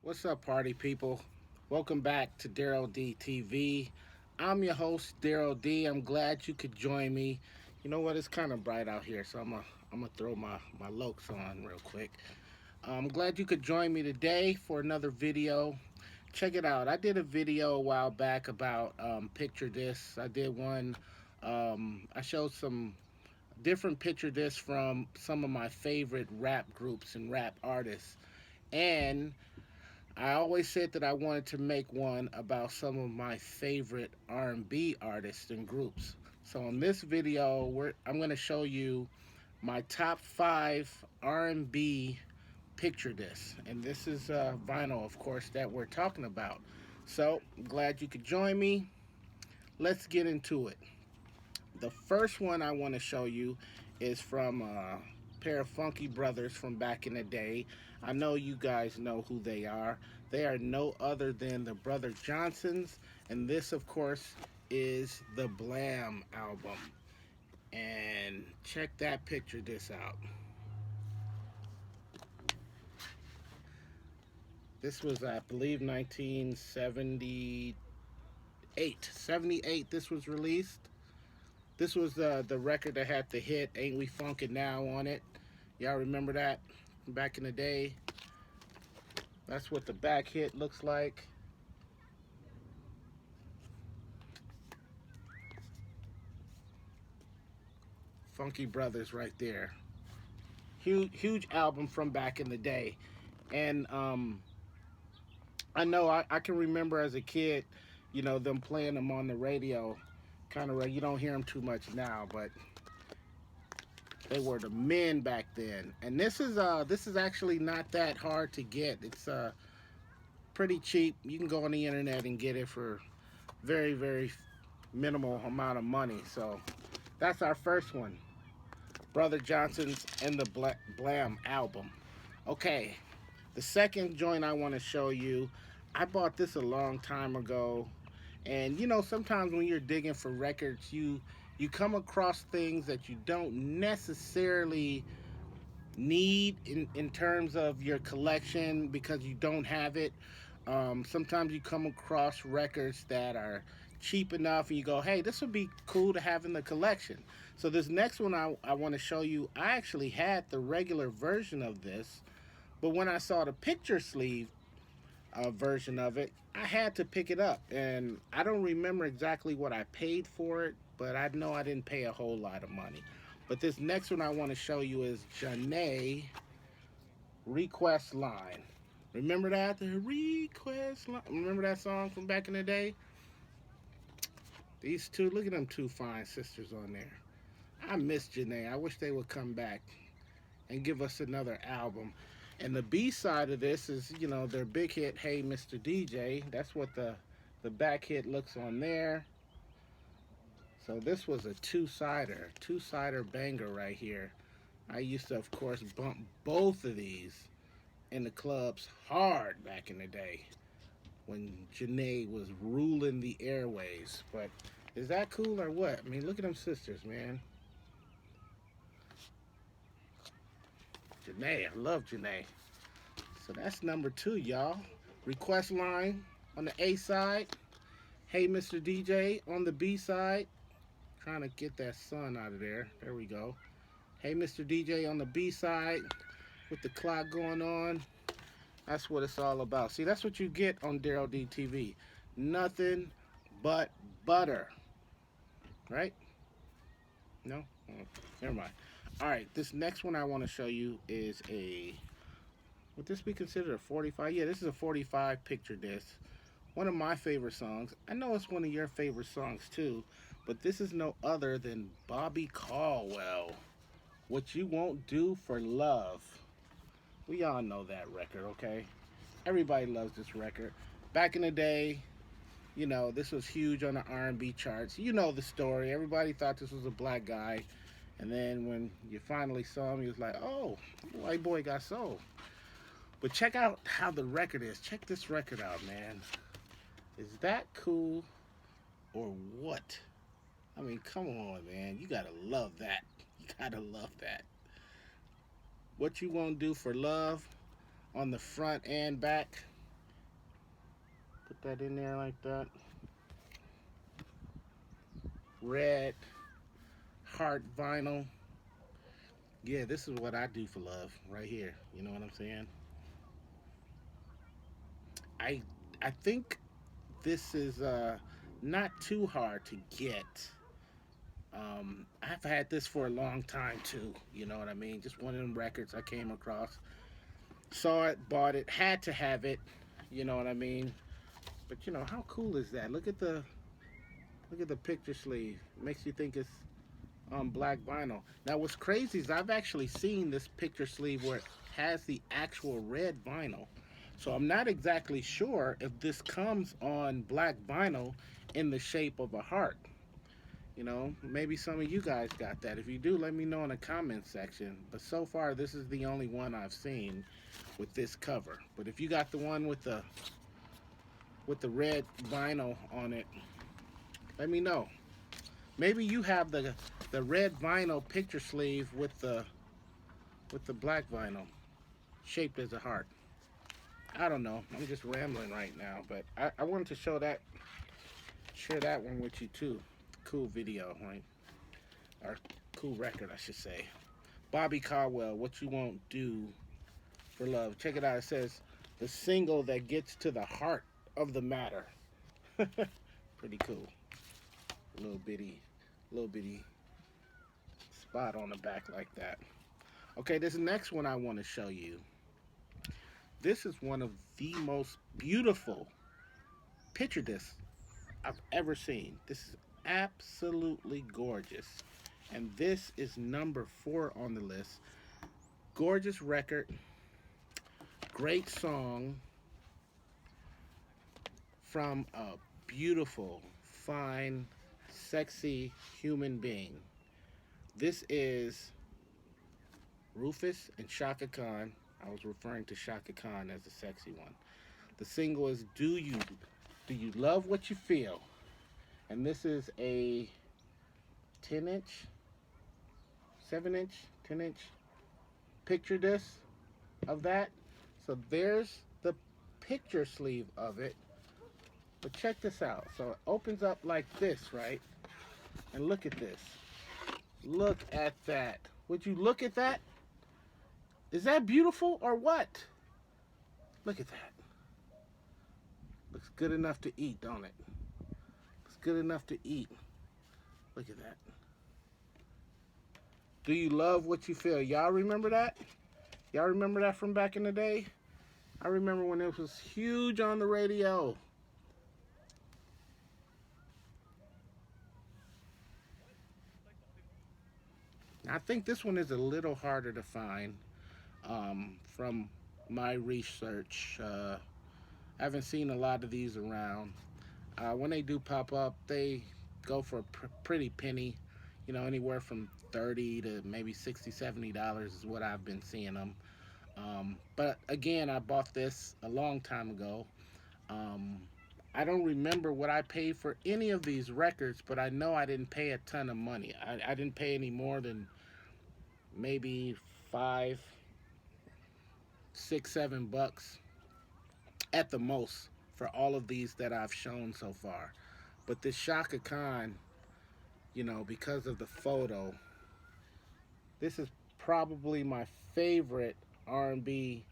What's up, party people? Welcome back to Daryl D TV. I'm your host, Daryl D. I'm glad you could join me. You know what? It's kind of bright out here, so I'm gonna throw my lokes on real quick. I'm glad you could join me today for another video. Check it out. I did a video a while back about picture discs. I did one. I showed some different picture discs from some of my favorite rap groups and rap artists. And I always said that I wanted to make one about some of my favorite R&B artists and groups. So in this video, I'm going to show you my top 5 R&B picture discs, and this is vinyl, of course, that we're talking about. So glad you could join me. Let's get into it. The first one I want to show you is from a pair of funky brothers from back in the day. I know you guys know who they are. They are no other than the Brother Johnsons, and this, of course, is the Blam album. And check that picture this out. This was, I believe, 1978. 78, this was released. This was the record that had the hit Ain't We Funkin' Now on it. Y'all remember that back in the day? That's what the back hit looks like. Funky Brothers right there. Huge album from back in the day. And I know I can remember as a kid, them playing them on the radio. Kind of, you don't hear them too much now, but they were the men back then. And this is actually not that hard to get. It's pretty cheap. You can go on the internet and get it for very minimal amount of money. So that's our first one, Brother Johnson's and the Blam album. Okay, the second joint I want to show you, I bought this a long time ago. And sometimes when you're digging for records, you come across things that you don't necessarily need in terms of your collection because you don't have it. Sometimes you come across records that are cheap enough and you go, hey, this would be cool to have in the collection. So this next one I want to show you, I actually had the regular version of this, but when I saw the picture sleeve version of it, I had to pick it up. And I don't remember exactly what I paid for it, but I know I didn't pay a whole lot of money. But this next one I want to show you is Janae Request Line. Remember that? The Request Line. Remember that song from back in the day? These two, look at them two fine sisters on there. I miss Janae. I wish they would come back and give us another album. And the B side of this is, their big hit, Hey Mr. DJ. That's what the back hit looks on there. So this was a two-sider banger right here. I used to, of course, bump both of these in the clubs hard back in the day when Janae was ruling the airways. But is that cool or what? I mean, look at them sisters, man. Janae, I love Janae. So that's number 2, y'all. Request Line on the A side. Hey Mr. DJ on the B side. Trying to get that sun out of there. There we go. Hey Mr. DJ on the B side with the clock going on. That's what it's all about. See, that's what you get on Daryl D TV. Nothing but butter. Right? No? Oh, never mind. Alright, this next one I want to show you is would this be considered a 45? Yeah, this is a 45 picture disc. One of my favorite songs. I know it's one of your favorite songs too, but this is no other than Bobby Caldwell. What You Won't Do for Love. We all know that record, okay? Everybody loves this record. Back in the day, this was huge on the R&B charts. You know the story. Everybody thought this was a black guy. And then when you finally saw him, he was like, oh, white boy got soul. But check out how the record is. Check this record out, man. Is that cool or what? I mean, come on, man. You gotta love that. You gotta love that. What You Won't Do for Love on the front and back. Put that in there like that. Red heart vinyl. Yeah, this is what I do for love right here. You know what I'm saying? I I think this is not too hard to get. I've had this for a long time too. You know what I mean? Just one of them records I came across. Saw it, bought it, had to have it. You know what I mean? But you know how cool is that? Look at the picture sleeve. Makes you think it's black vinyl. Now what's crazy is I've actually seen this picture sleeve where it has the actual red vinyl. So I'm not exactly sure if this comes on black vinyl in the shape of a heart. You know, maybe some of you guys got that. If you do, let me know in the comment section. But so far, this is the only one I've seen with this cover. But if you got the one with the red vinyl on it, let me know. Maybe you have the red vinyl picture sleeve with the black vinyl shaped as a heart. I don't know. I'm just rambling right now, but I wanted to share that one with you too. Cool video, right? Or cool record, I should say. Bobby Caldwell, What You Won't Do for Love. Check it out. It says the single that gets to the heart of the matter. Pretty cool. Little little bitty spot on the back like that. Okay, this next one I want to show you. This is one of the most beautiful picture discs I've ever seen. This is absolutely gorgeous. And this is number 4 on the list. Gorgeous record, great song from a beautiful, fine, sexy human being. This is Rufus and Shaka Khan. I was referring to Shaka Khan as the sexy one. The single is Do You Love What You Feel? And this is a 10 inch, 7 inch, 10 inch picture disc of that. So there's the picture sleeve of it. But check this out. So it opens up like this, right? And look at this. Look at that. Would you look at that? Is that beautiful or what? Look at that. Looks good enough to eat, don't it? Looks good enough to eat. Look at that. Do you love what you feel? Y'all remember that? Y'all remember that from back in the day? I remember when it was huge on the radio. I think this one is a little harder to find from my research. I haven't seen a lot of these around. When they do pop up, they go for a pretty penny. You know, anywhere from 30 to maybe 60, $70 is what I've been seeing them. But again, I bought this a long time ago. Um, I don't remember what I paid for any of these records, but I know I didn't pay a ton of money. I didn't pay any more than maybe 5, 6, $7 at the most for all of these that I've shown so far. But this Shaka Khan, you know, because of the photo, this is probably my favorite R&B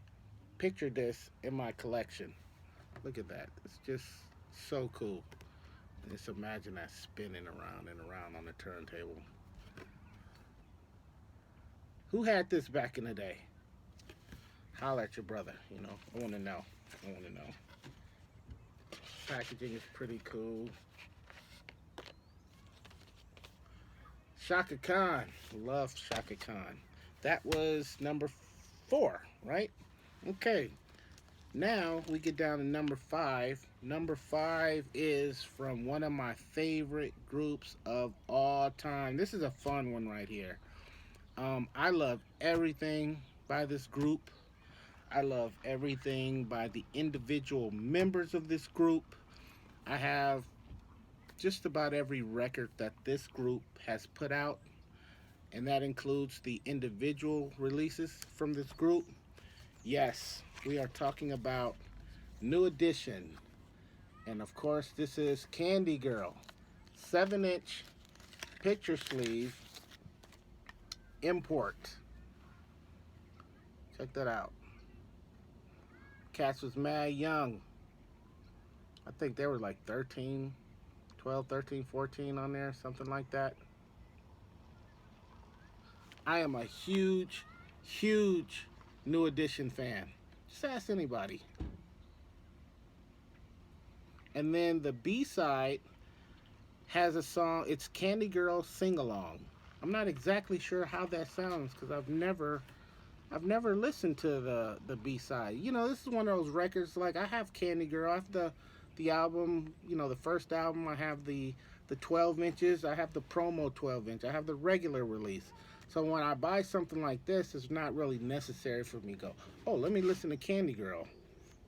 picture disc in my collection. Look at that. It's just so cool. Just imagine that spinning around and around on the turntable. Who had this back in the day? Holler at your brother, you know. I want to know. I want to know. Packaging is pretty cool. Shaka Khan. Love Shaka Khan. That was number 4, right? Okay. Now we get down to number 5. Number 5 is from one of my favorite groups of all time. This is a fun one right here. I love everything by this group. I love everything by the individual members of this group. I have just about every record that this group has put out, and that includes the individual releases from this group. Yes, we are talking about New Edition And of course, this is Candy Girl. 7-inch picture sleeve import. Check that out. Cats was mad young. I think they were like 13, 12, 13, 14 on there, something like that. I am a huge, huge New Edition fan. Just ask anybody. And then the B-side has a song. It's Candy Girl Sing Along. I'm not exactly sure how that sounds because I've never listened to the B-side. You know, this is one of those records. Like, I have Candy Girl. I have the album. You know, the first album. I have the 12 inches. I have the promo 12 inch. I have the regular release. So when I buy something like this, it's not really necessary for me to go, oh, let me listen to Candy Girl,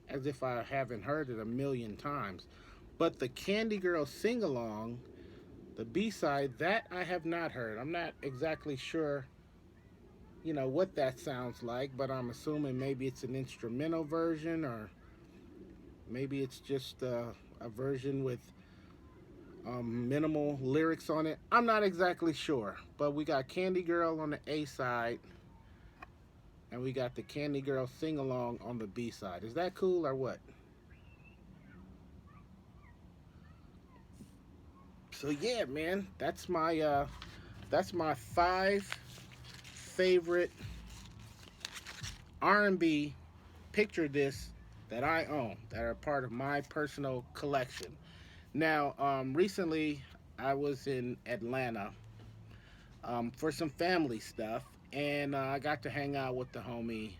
as if I haven't heard it a million times. But the Candy Girl Sing Along, the B-side, that I have not heard. I'm not exactly sure, you know, what that sounds like, but I'm assuming maybe it's an instrumental version, or maybe it's just a version with minimal lyrics on it. I'm not exactly sure, but we got Candy Girl on the A side, and we got the Candy Girl Sing Along on the B side. Is that cool or what? So yeah, man, that's my 5 favorite R&B picture discs that I own, that are part of my personal collection. Now, recently I was in Atlanta for some family stuff, and I got to hang out with the homie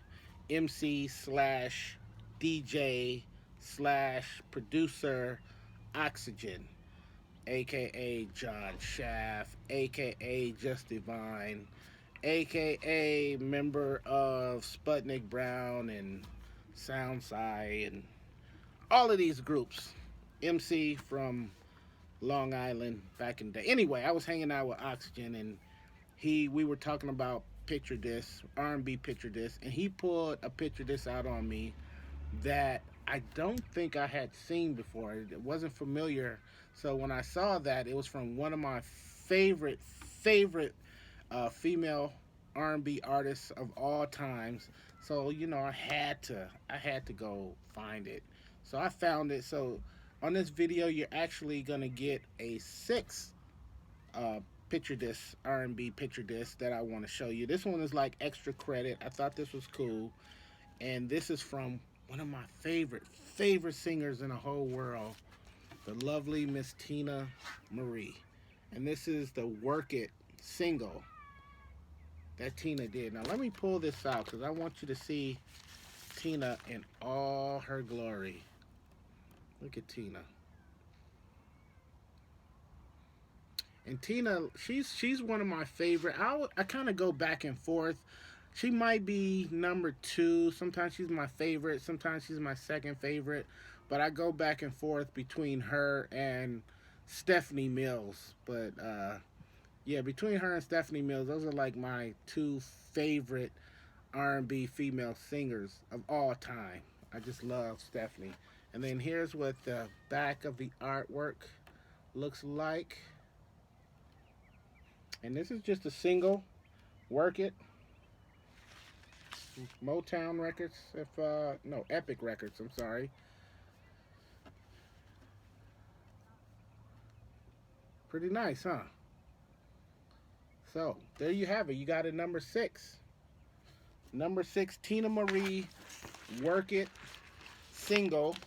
MC slash DJ slash producer Oxygen, aka John Shaft, aka Just Divine, aka member of Sputnik Brown and Soundside and all of these groups. MC from Long Island back in the day. Anyway, I was hanging out with Oxygen, and we were talking about picture discs, R&B picture discs, and he pulled a picture disc out on me that I don't think I had seen before. It wasn't familiar. So when I saw that, it was from one of my favorite female R&B artists of all times. So you know, I had to go find it. So I found it. So on this video, you're actually gonna get a 6 uh, picture disc, R&B picture disc that I want to show you. This one is like extra credit. I thought this was cool, and this is from one of my favorite singers in the whole world, the lovely Miss Tina Marie. And this is the Work It single that Tina did. Now let me pull this out because I want you to see Tina in all her glory. Look at Tina. And Tina, she's one of my favorite. I kind of go back and forth. She might be number 2. Sometimes she's my favorite. Sometimes she's my second favorite. But I go back and forth between her and Stephanie Mills. But yeah, between her and Stephanie Mills, those are like my 2 favorite R&B female singers of all time. I just love Stephanie. And then here's what the back of the artwork looks like. And this is just a single, Work It. Motown Records, no, Epic Records, I'm sorry. Pretty nice, huh? So, there you have it. You got a number 6. Number 6, Tina Marie, Work It single.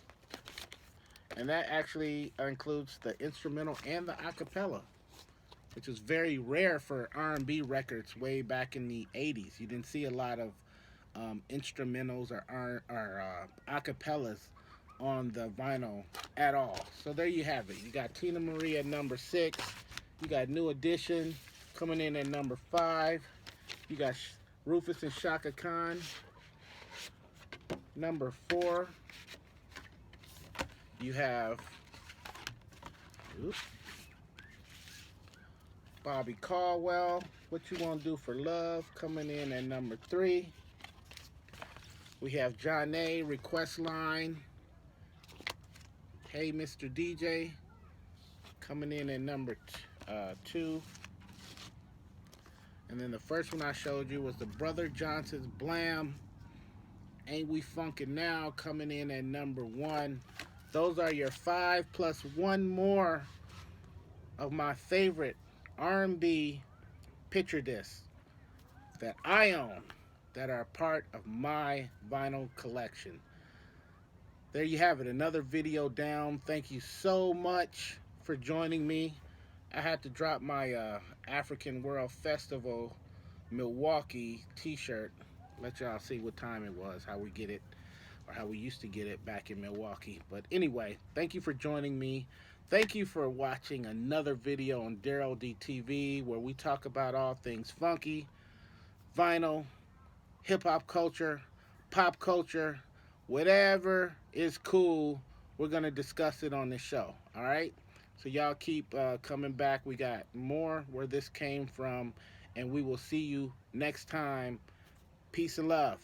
And that actually includes the instrumental and the acapella, which was very rare for R&B records way back in the 80s. You didn't see a lot of instrumentals or acapellas on the vinyl at all. So there you have it. You got Tina Marie at number 6. You got New Edition coming in at number 5. You got Rufus and Shaka Khan, number 4. You have Bobby Caldwell, What You Gonna Do for Love, coming in at number 3. We have Janae, Request Line, Hey Mr. DJ, coming in at number 2. And then the first one I showed you was the Brother Johnson's Blam, Ain't We Funkin' Now, coming in at number 1. Those are your 5 plus one more of my favorite R&B picture discs that I own that are part of my vinyl collection. There you have it, another video down. Thank you so much for joining me. I had to drop my African World Festival Milwaukee t-shirt. Let y'all see what time it was, how we get it, or how we used to get it back in Milwaukee. But anyway, thank you for joining me. Thank you for watching another video on Daryl D TV, where we talk about all things funky, vinyl, hip-hop culture, pop culture, whatever is cool, we're going to discuss it on this show. All right? So y'all keep coming back. We got more where this came from, and we will see you next time. Peace and love.